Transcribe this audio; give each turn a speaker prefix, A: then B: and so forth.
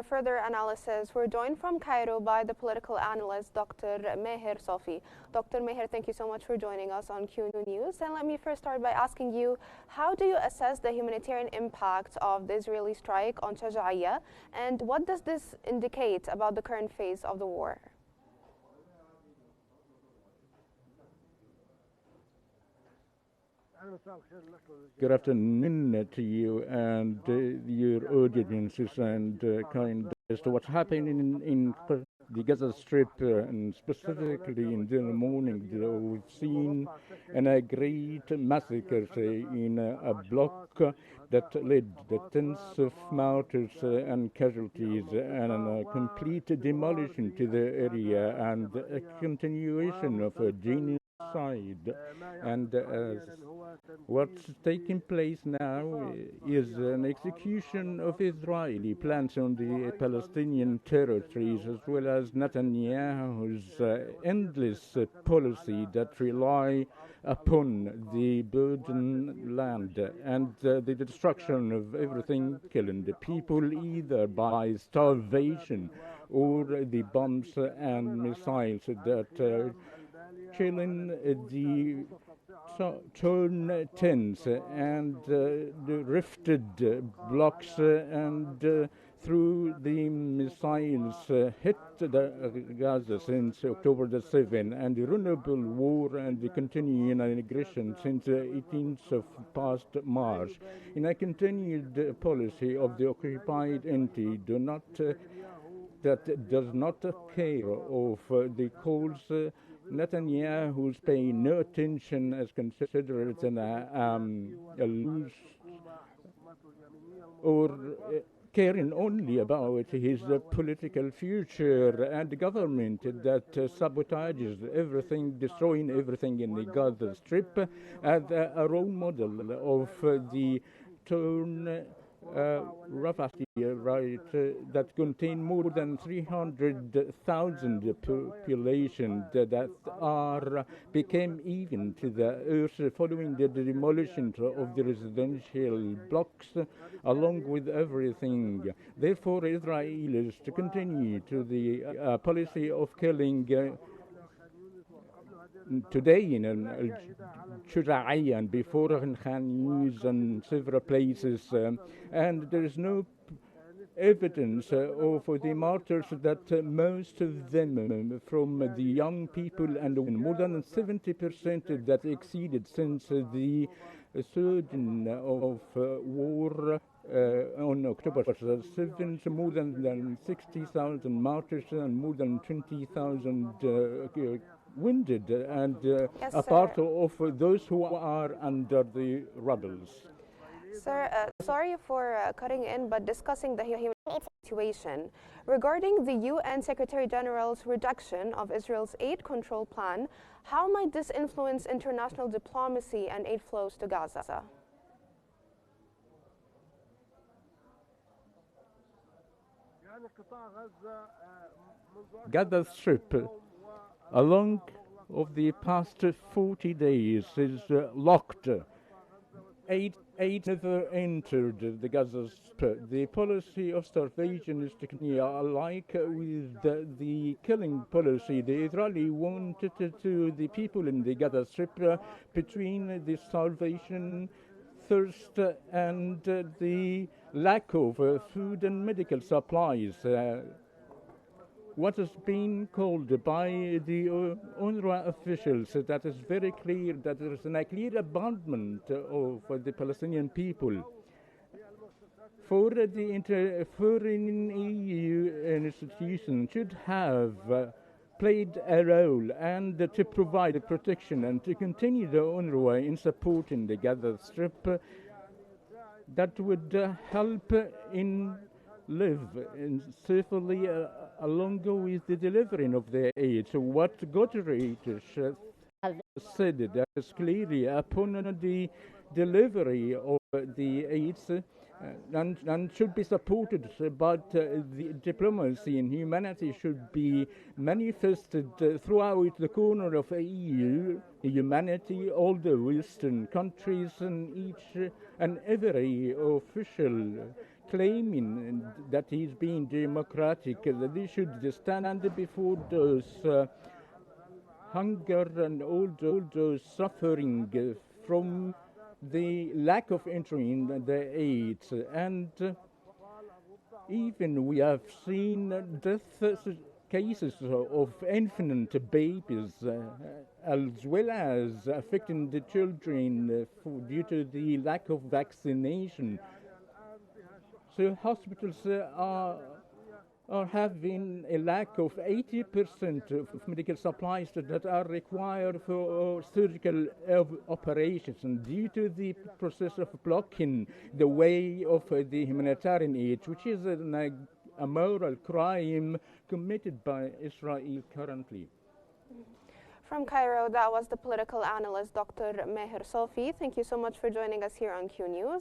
A: for further analysis, we're joined from Cairo by the political analyst, Dr. Maher Safi. Dr. Maher, thank you so much for joining us on Qnews. And let me first start by asking you, how do you assess the humanitarian impact of the Israeli strike on Shuja'iyya, and what does this indicate about the current phase of the war?
B: Good afternoon to you and your audiences, and kind as to what's happening in the Gaza Strip, and specifically in the morning. We've seen a great massacre in a block that led to tens of martyrs and casualties, and a complete demolition to the area, and a continuation of a genocide. And what's taking place now is an execution of Israeli plans on the Palestinian territories, as well as Netanyahu's endless policy that rely upon the burden land and the destruction of everything, killing the people either by starvation or the bombs and missiles that killing the torn tents and the rifted blocks, and through the missiles hit Gaza since October the 7th, and the renewable war and the continuing aggression since 18th of past March. In a continued policy of the occupied entity that does not care of the calls Netanyahu's paying no attention, as considered a loose, or caring only about his political future, and the government that sabotages everything, destroying everything in the Gaza Strip, as a role model of the torn Rafah, that contain more than 300,000 population that became even to the earth following the demolition of the residential blocks, along with everything. Therefore, Israel is to continue to the policy of killing today in Shuja'iyya and before in Qnews and several places, and there is no evidence of the martyrs that most of them from the young people, and more than 70% that exceeded since the surge of war on October 7th, more than 60,000 martyrs and more than 20,000 wounded, and
A: yes,
B: a part of those who are under the rubbles.
A: Sir, sorry for cutting in, but discussing the human situation. Regarding the UN Secretary General's rejection of Israel's aid control plan, how might this influence international diplomacy and aid flows to Gaza?
B: Gaza Strip, along of the past 40 days, is locked. Aid never entered the Gaza Strip. The policy of starvation is to continue, alike with the killing policy the Israeli wanted to the people in the Gaza Strip, between the starvation, thirst, and the lack of food and medical supplies. What has been called by the UNRWA officials, that is very clear that there is a clear abandonment of the Palestinian people. For the foreign EU institutions should have played a role, and to provide protection and to continue the UNRWA in supporting the Gaza Strip, that would help in live safely along with the delivering of their aid. So what Guterres has said that is clearly upon the delivery of the aids and should be supported, but the diplomacy and humanity should be manifested throughout the corner of EU, humanity, all the Western countries, and each and every official claiming that he's being democratic, they should stand before those hunger and all those suffering from the lack of entry in the aid. And even we have seen death cases of infant babies, as well as affecting the children due to the lack of vaccination. So hospitals are having a lack of 80% of medical supplies that are required for surgical operations, and due to the process of blocking the way of the humanitarian aid, which is a moral crime committed by Israel currently.
A: From Cairo, that was the political analyst Dr. Maher Safi. Thank you so much for joining us here on Q News.